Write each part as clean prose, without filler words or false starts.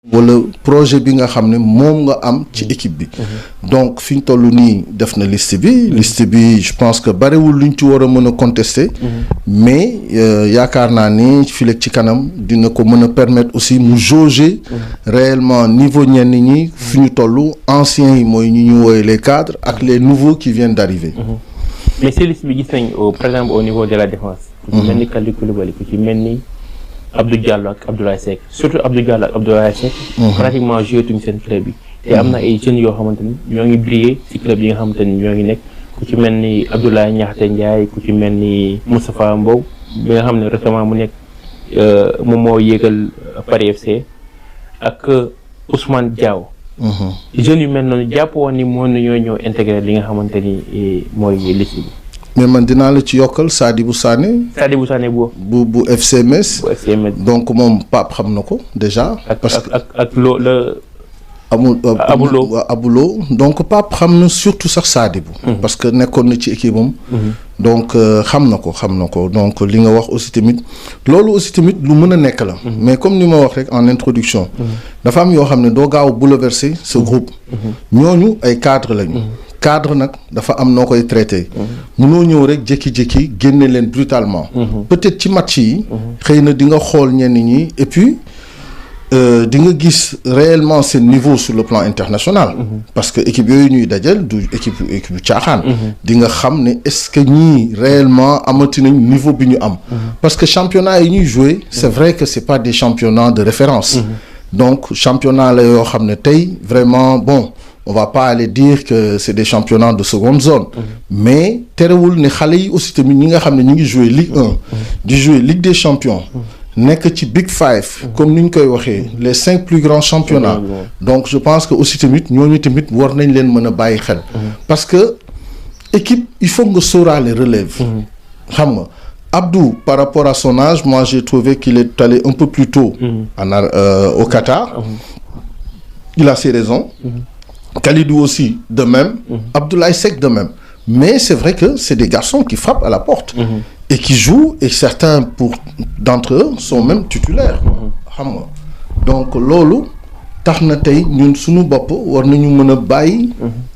wala projet bi nga xam ne moom nga am ci équipe bi. donc fi ñu toll nii def na liste bi je pense que bariwul luñ ci war a mën a contester. mais yaakaar naa ni fii ci kanam dina ko mën a permettre aussi mu jauger réellement niveau ñenn ñi fi ñu toll anciens yi mooy ñu ñu woowee les cadres ak les nouveaux qui viennent d'arriver. mais si liste bi gis nañ par exemple au niveau de la défense. ku ci mel ni Kalidou Koulibaly ku ci mel ni Abdou Diallo ak Abdoulaye Seck surtout Abdou Diallo ak Abdoulaye Seck. pratiquement joué tuñ seen club yi. te am na ay jeunes yoo xamante ni ñoo ngi briller ci club yi nga xamante ni ñoo ngi nekk ku ci mel ni Abdoulaye Niakhate Ndiaye ku ci mel ni Moustapha Mbow bi nga xam ne récemment mu nekk moom moo yéegal Paris FC ak Ousmane Diaw. jeunes yu mel noonu jàpp woon ni mën nañoo ñëw intégré li nga xamante ni mooy liste bi. mais man dinaa la ci yokkal Sadibou Sané bu FC Metz. donc moom Pape xam na ko déjà. parce que ak loo la. Aboulo donc Pape xam na surtout sax Sadibou. parce que nekkoon na ci équipe am. donc xam na ko donc li nga wax aussi tamit loolu aussi tamit lu mën a nekk la. mais comme ni ma wax rek en introduction. dafa am yoo xam ne doo gaaw bouleverser ce groupe. ñooñu ay cadre lañu. cadre nag dafa am noo koy traité. munoo ñëw rek jékki-jékki génne leen brutalement. peut-être ci match yi. xëy na di nga xool ñenn ñi et puis di nga gis réellement seen niveau sur le plan international. parce que équipe yooyu ñuy dajal du équipe bu caaxaan. di nga xam ne est-ce que ñii réellement amati nañ niveau bi ñu am. parce que championnat yi ñuy jouer c'est vrai que c'est pas des championnats de référence. donc championnat la yoo xam ne tey vraiment bon. on va pas aller dire que c'est des championnats de seconde zone. mais terewul ne xale yi aussi tamit ñi nga xam ne ñu ngi jouer Ligue 1. di jouer Ligue des champions. nekk ci Big Five. comme ni ñu koy waxee les 5 plus grands championnats. donc je pense que aussi tamit ñooñu tamit war nañ leen mën a bàyyi xel. parce que équipe il faut nga sóoraale relève. xam nga Abdou par rapport à son âge moi j'ai trouvé qu'il est allé un peu plus tôt. au Qatar. il a ses raisons. Kalidou aussi de même. Abdoulaye Seck de même. mais c'est vrai que c'est des garçons qui frappent à la porte. et qui jouent et certains d'entre eux sont même titulaires. xam nga donc loolu tax na tey ñun suñu bopp war nañu mën a bàyyi.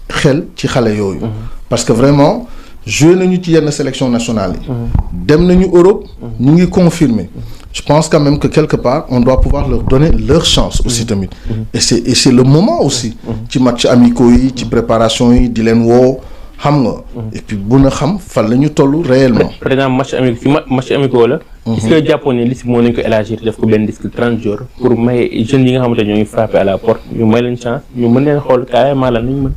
xel ci xale yooyu. parce que vraiment joué nañu ci yenn sélection nationale yi. dem nañu Europe. ñu ngi confirmer. je pense quand même que quelque part on doit pouvoir leur donner leur chance aussi tamit. et c'est le moment aussi. ci match amicaux yi ci préparation yi di leen woo xam nga. et puis bu na xam fan la ñu toll réellement. par exemple match amicaux la. est-ce que jàppoon ne liste moo nañu ko élargir def ko benn liste 30 jours pour may jeunes yi nga xamante ne ñoo ngi frappé à la porte ñu may leen chance ñu mën leen xool carrément lan nañu mën.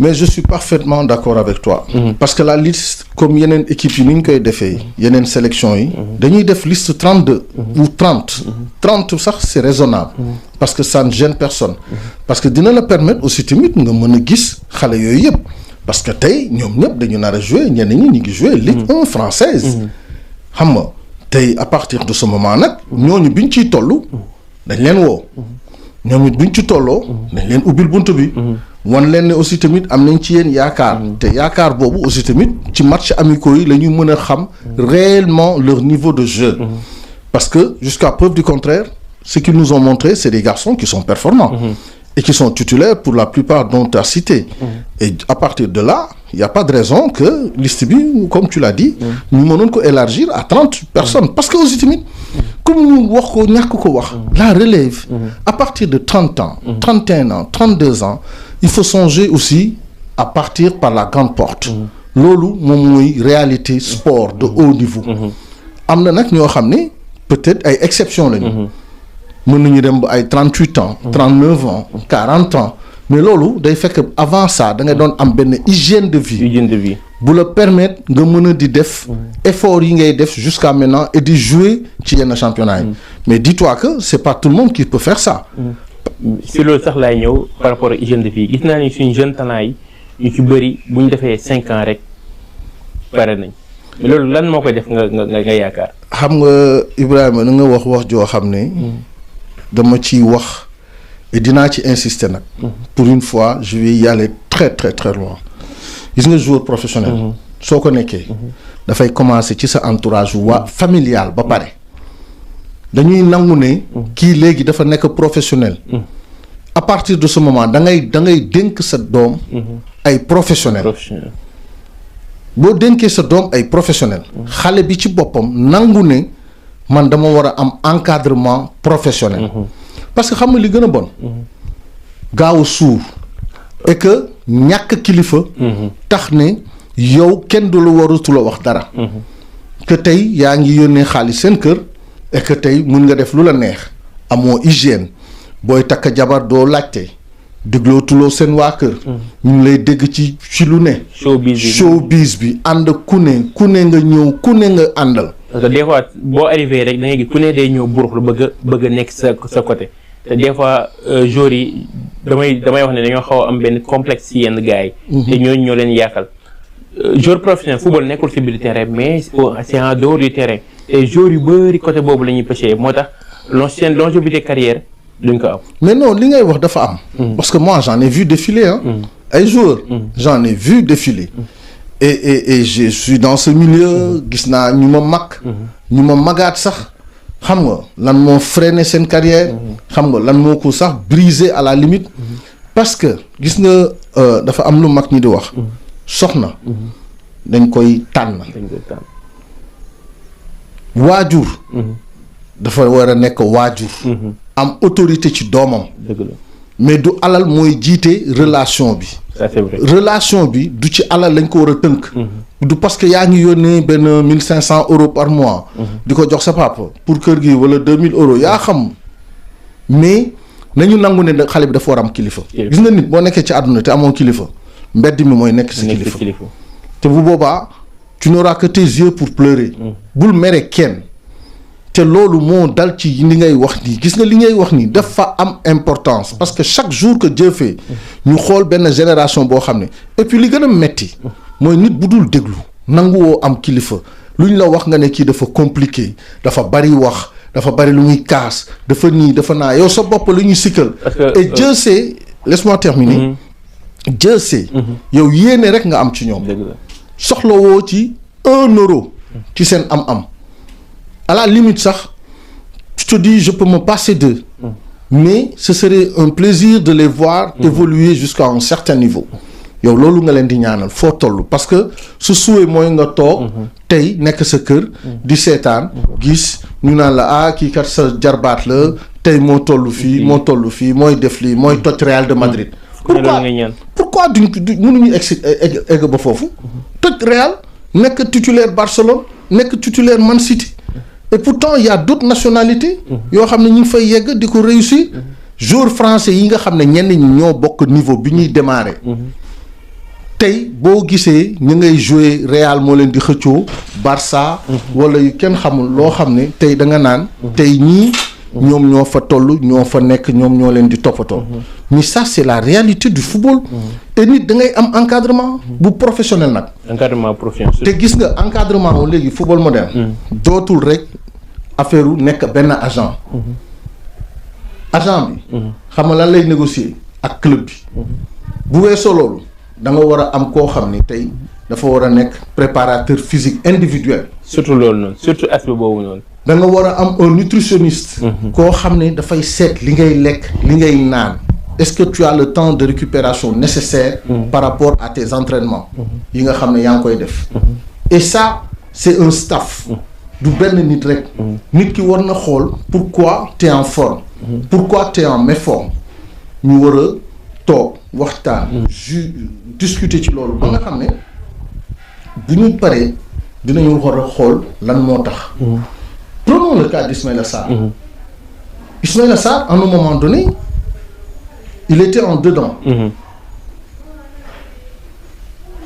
mais je suis parfaitement d'accord avec toi. parce que la liste comme yeneen équipe yi ni ñu koy defee yeneen sélection yi. dañuy def liste 32. ou 30. 30 sax c'est raisonnable. parce que ça ne gêne personne. parce que dina la permettre aussi tamit nga mën a gis xale yooyu yëpp. parce que tey ñoom ñëpp dañu nar a jouer ñenn ñi ñu ngi jouer Ligue 1 française. xam nga tey à partir de ce moment nag ñooñu biñ ciy toll dañ leen woo. ñoom it buñ ci tolloo. dañ leen ubbil bunt bi. wan leen ne aussi tamit am nañ ci yéen yaakaar. te yaakaar boobu aussi tamit ci match amicaux yi la ñu mën a xam réellement leur niveau de jeu. parce que jusqu'à preuve du contraire ce qu'ils nous ont montré c'est des garçons qui sont performants. et qui sont titulaires pour la plupart dont tu as cité. et à partir de là il y a pas de raison que liste bi comme tu l'as dit. ñu mënoon ko élargir à 30 personnes parce que aussi tamit comme ñu wax ko ñàkk ko wax. la relève. à partir de 30 ans. 31 ans 32 ans. il faut songer aussi à partir par la grande porte. loolu moom mooy réalité sport de haut niveau. am na nag ñoo xam ne peut-être ay exceptions lañu. mën nañu dem ba ay 38 ans. 39 ans 40 ans. mais loolu day fekk avant ça da nga doon am benn hygiène de vie. bu la permettre nga mën a di def. effort yi ngay def jusqu'à maintenant et di jouer ci yenn championnat yi. mais dis-toi que c'est pas tout le monde qui peut faire ça. si loolu sax laay ñëw par rapport ak hygiène de vie gis naa ni suñu jeune talent yi ñu ci bëri bu ñu defee 5 ans rek pare nañ mais loolu lan moo koy def nga yaakaar. xam nga Ibrahima na nga wax joo xam ne. dama ciy wax et dinaa ci insister nag. pour une fois je vais y aller très très très loin. gis nga joueur professionnel. soo ko nekkee. dafay commencer ci sa entourage familial ba pare. dañuy nangu ne kii léegi dafa nekk professionnel à partir de ce moment da ngay dénk sa doom ay professionnel boo dénkee sa doom ay professionnel xale bi ci boppam nangu ne man dama war a am encadrement professionnel parce que xam nga li gën a bon gaaw a suur et que ñàkk kilifa tax ne yow kenn du la warutula wax dara que tey yaa ngi yónnee xaalis seen kër et que tey mun nga def lu la neex amoo hygiène booy takk jabar doo laajte déglootuloo seen waa kër ñu ngi lay dégg ci lu ne showbiz bi ànd ku ne nga ñëw ku ne nga àndal parce que des fois boo arrivé rek da ngay gis ku ne day ñëw burux lu bëgg a nekk sa côté te des fois joueurs yi damay wax ne dañoo xaw a am benn complexe ci yenn gars yi te ñooñu ñoo leen yaakal joueur professionnel football nekkul ci biir terrain mais c'est en dehors du terrain te joueurs yu bëri côté boobu la ñuy pêché moo tax seen longévité carrière duñ ko am. mais non li ngay wax dafa am. parce que moi j'en ai vu défiler ay joueurs. j'en ai vu défiler. et je suis dans ce milieu gis naa ñu ma mag. ñu ma magaat sax xam nga lan moo freiné seen carrière. xam nga lan moo ko sax brisé à la limite. parce que gis nga dafa am lu mag ñi di wax. soxna. dañ koy tànn. waajur. dafa war a nekk waajur. am autorité ci doomam. mais du alal mooy jiite relation bi. ça c'est vrai. relation bi du ci alal lañ ko war a tënk. du parce que yaa ngi yónnee benn 1500 euros par mois. di ko jox sa papa pour kër gi wala 2000 euros yaa xam mais nañu nangu ne xale bi dafa war a am kilifa. gis nga nit boo nekkee ci àdduna te amoo kilifa mbedd mi mooy nekk si kilifa. te bu boobaa tu n'auras que tes yeux pour pleurer. bul mere kenn. te loolu moo dal ci li ngay wax nii gis nga li ngay wax nii dafa am importance parce que chaque jour que Dieu fait ñu xool benn génération boo xam ne et puis li gën a metti mooy nit bu dul déglu nanguwoo am kilifa lu ñu la wax nga ne kii dafa compliqué dafa bari wax dafa bari lu muy kaas dafa nii dafa naa yow sa bopp lu ñuy sikkal et Dieu sait laisse-moi terminer Dieu sait yow yéene rek nga am ci ñoom soxlawoo ci 1 euro ci seen am-am à la limite sax je te dis je peux me passer d'eux mais ce serait un plaisir de les voir évoluer jusqu'à un certain niveau yow loolu nga leen di ñaanal foo toll parce que su suwee mooy nga toog tey nekk sa kër di seetaan gis ñu naan la kii kat sa jarbaat la tey moo toll fii mooy def lii mooy toj Real de Madrid pourquoi duñ mënuñu egg ba foofu toj Real nekk titulaire Barcelone nekk titulaire Man City et pourtant il y a d'autres nationalités yoo xam ne ñu ngi fay yegg di ko réussir joueurs français yi nga xam ne ñenn ñi ñoo bokk niveau bi ñuy démarrer tey boo gisee ñu ngay jouer Real moo leen di xëccoo Barça wala yu kenn xamul loo xam ne tey da nga naan tey ñii ñoom ñoo fa toll ñoo fa nekk ñoom ñoo leen di toppatoo mais ça c'est la réalité du football et nit da ngay am encadrement bu professionnel nag encadrement professionnel te gis nga encadrement wu léegi football moderne dootul rek affaire u nekk benn agent bi xam nga lan lay négocier ak club bi bu weesoo loolu da nga war a am koo xam ni tey dafa war a nekk préparateur physique individuel surtout loolu noonu surtout aspect boobu noonu da nga war a am un nutritionniste koo xam ne dafay seet li ngay lekk li ngay naan est-ce que tu as le temps de récupération nécessaire par rapport à tes entraînements yi nga xam ne yaa ngi koy def et ça c'est un staff du benn nit rek nit ki war na xool pourquoi tu es en forme pourquoi tu es en méforme ñu war a toog waxtaan discuter ci loolu ba nga xam ne bu ñu paree dinañu war a xool lan moo tax prenons le cas d'Ismaïla Sarr Ismaïla Sarr à un moment donné il était en dedans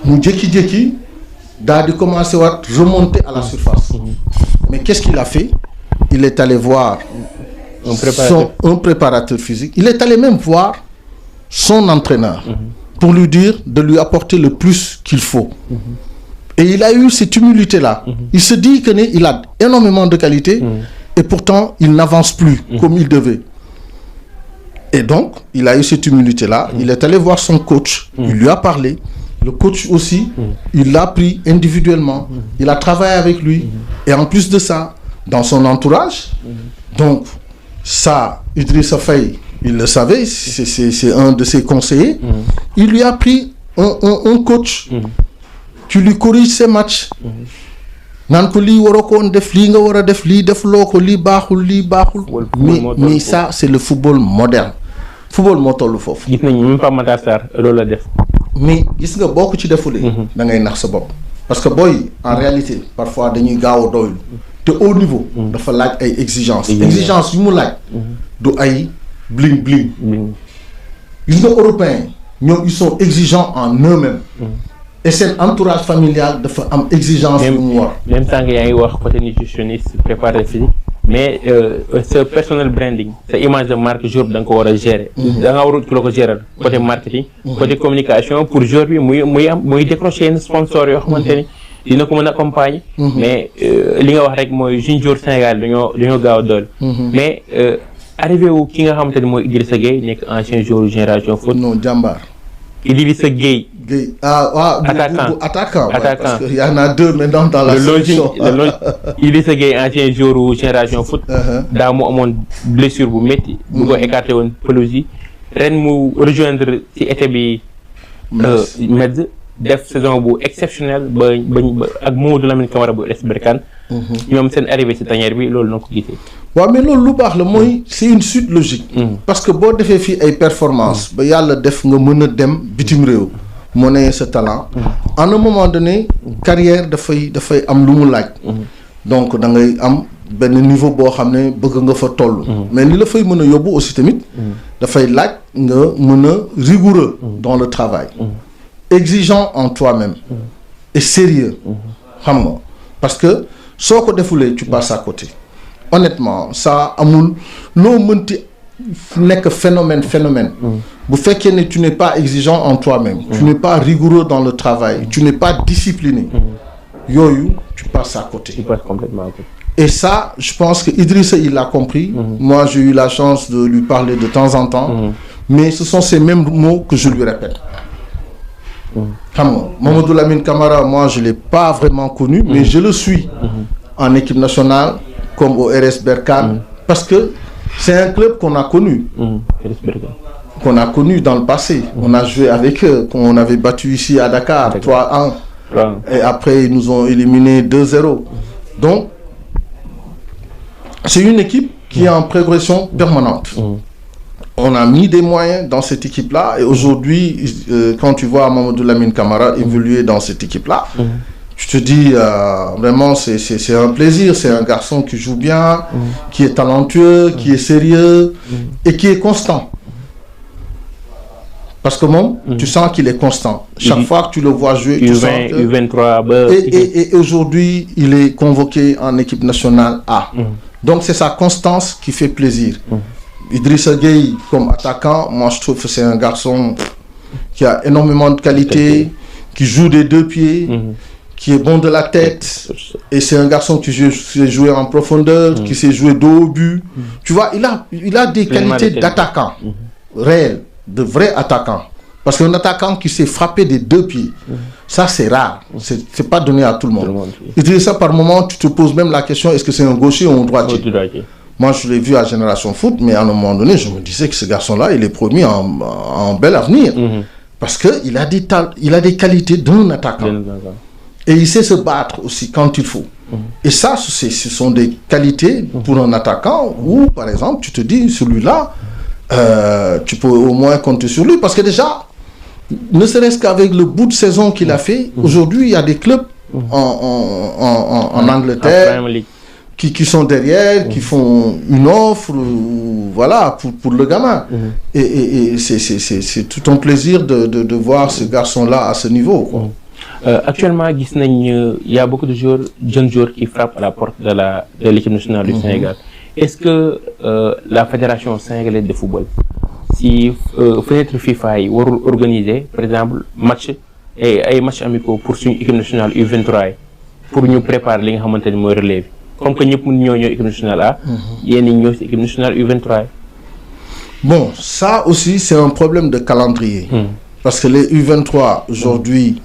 mu jékki-jékki daal di commencer waat remonter à la surface mais qu'est-ce qu'il a fait il est allé voir un préparateur physique il est allé même voir son entraîneur pour lui dire de lui apporter le plus qu'il faut et il a eu cette humilité-là il se dit que il a énormément de qualité et pourtant il n'avance plus comme il devait et donc il a eu cette humilité-là il est allé voir son coach il lui a parlé le coach aussi il l'a pris individuellement il a travaillé avec lui et en plus de ça dans son entourage Donc ça, Idrissa Faye, il le savait, c'est un de ses conseillers. Il lui a pris un coach qui lui corrige ses matchs. naan ko lii waroo ko woon def lii nga war a def lii defloo ko lii baaxul lii baaxul. mais ça c'est le football moderne. football moo toll foofu. gis nañu même pas Matar Sarr loolu la def. mais gis nga boo ko ci defulee. da ngay nax sa bopp. parce que booy en réalité parfois dañuy gaaw a doylu te au niveau. dafa laaj ay exigences. exigence yu mu laaj. du ay bling bling. gis nga européens ñoom ils sont exigeants en eux-mêmes. et seen entourage familial dafa am exigence yu mu war. même temps que yaa ngi wax côté nutritionniste préparer physique mais sa personal branding sa image de marque jour bi da nga ko war a gérer. da nga warul ku la ko gérer côté marketing. côté communication pour jour bi muy décrocher yenn sponsor yoo xamante ni dina ko mën a accompagner. mais li nga wax rek mooy jeune joueur Sénégal dañoo gaaw a doole. mais arrivé wu ki nga xamante ni mooy Idrissa Gueye nekk ancien joueur génération foot. non jàmbaar. Idrissa Gueye. Attaquant. Parce qu'il y en a deux maintenant dans la sélection. Idrissa Gueye ancien joueur génération foot. daa mu amoon blessure bu métti. bu ko écarté woon pelouse yi. ren mu rejoindre ci été bi. Metz def saison bu exceptionnelle ba ak Mamadou Lamine Camara bu RS Berkane. ñoom seen arrivé ci tanière bi loolu na ko gisee. waaw mais loolu lu baax la mooy c'est une suite logique. parce que boo defee fii ay performances. ba yàlla def nga mën a dem bitim réew. monnayer sa talent. à un moment donné. carrière dafay am lu mu laaj. donc da ngay am benn niveau boo xam ne bëgg nga fa toll. mais li la fay mën a yóbbu aussi tamit. dafay laaj nga mën a rigoureux dans le travail. exigeant en toi-même. et sérieux. xam nga parce que soo ko defulee tu passes à côté. honnêtement ça amul loo mënti nekk phénomène. bu fekkee ne tu n'es pas exigeant en toi-même. tu n'es pas rigoureux dans le travail. tu n'es pas discipliné. yooyu tu passes à côté. Tu passes complètement à côté. Et ça, je pense que Idrissa, il l'a compris. Moi, j'ai eu la chance de lui parler de temps en temps. Mais ce sont ces mêmes mots que je lui répète. Mamadou Lamine Camara, moi, je ne l'ai pas vraiment connu, mais je le suis en équipe nationale, comme au RS Berkane, parce que c'est un club qu'on a connu. Qu'on a connu dans le passé. On a joué avec eux, qu'on avait battu ici à Dakar, 3-1. Et après, ils nous ont éliminés 2-0. Donc, c'est une équipe qui est en progression permanente. On a mis des moyens dans cette équipe-là. Et aujourd'hui, quand tu vois Mamadou Lamine Camara évoluer dans cette équipe-là, tu te dis, vraiment, c'est un plaisir. C'est un garçon qui joue bien, qui est talentueux, qui est sérieux et qui est constant. Parce que tu sens qu'il est constant. Chaque fois que tu le vois jouer, tu sens que... U23, et aujourd'hui, il est convoqué en équipe nationale A. Donc, c'est sa constance qui fait plaisir. Idrissa Gueye, comme attaquant, moi, je trouve que c'est un garçon qui a énormément de qualité, qui joue des deux pieds, qui est bon de la tête. Et c'est un garçon qui sait jouer en profondeur, qui sait jouer dos au but. Tu vois, il a des qualités d'attaquant réel. De vrais attaquants. Parce qu'un attaquant qui sait frapper des deux pieds, ça c'est rare. C'est pas donné à tout le monde. Et tu dis ça par moment, tu te poses même la question, est-ce que c'est un gaucher ou un droitier? Moi je l'ai vu à Génération Foot, mais à un moment donné, je me disais que ce garçon-là, il est promis en bel avenir. Parce qu'il a des qualités d'un attaquant. Et il sait se battre aussi quand il faut. Et ça, ce sont des qualités pour un attaquant où, par exemple, tu te dis, celui-là, tu peux au moins compter sur lui parce que déjà, ne serait-ce qu'avec le bout de saison qu'il a fait, aujourd'hui il y a des clubs en Angleterre qui sont derrière, qui font une offre, voilà, pour le gamin. Et c'est tout un plaisir de voir ce garçon-là à ce niveau. Actuellement, il y a beaucoup de jeunes joueurs qui frappent à la porte de l'équipe nationale du Sénégal. Est-ce que la fédération sénégalaise de football, si fenêtre FIFA yi warul organiser par exemple ay matchs amicaux pour suñu équipe nationale U23 pour ñu préparer li nga xamante ni mooy relève comme que ñëpp ñoo équipe nationale A. yéen ñi ñoo ci équipe nationale U23. Bon, ça aussi c'est un problème de calendrier. Parce que les U23 aujourd'hui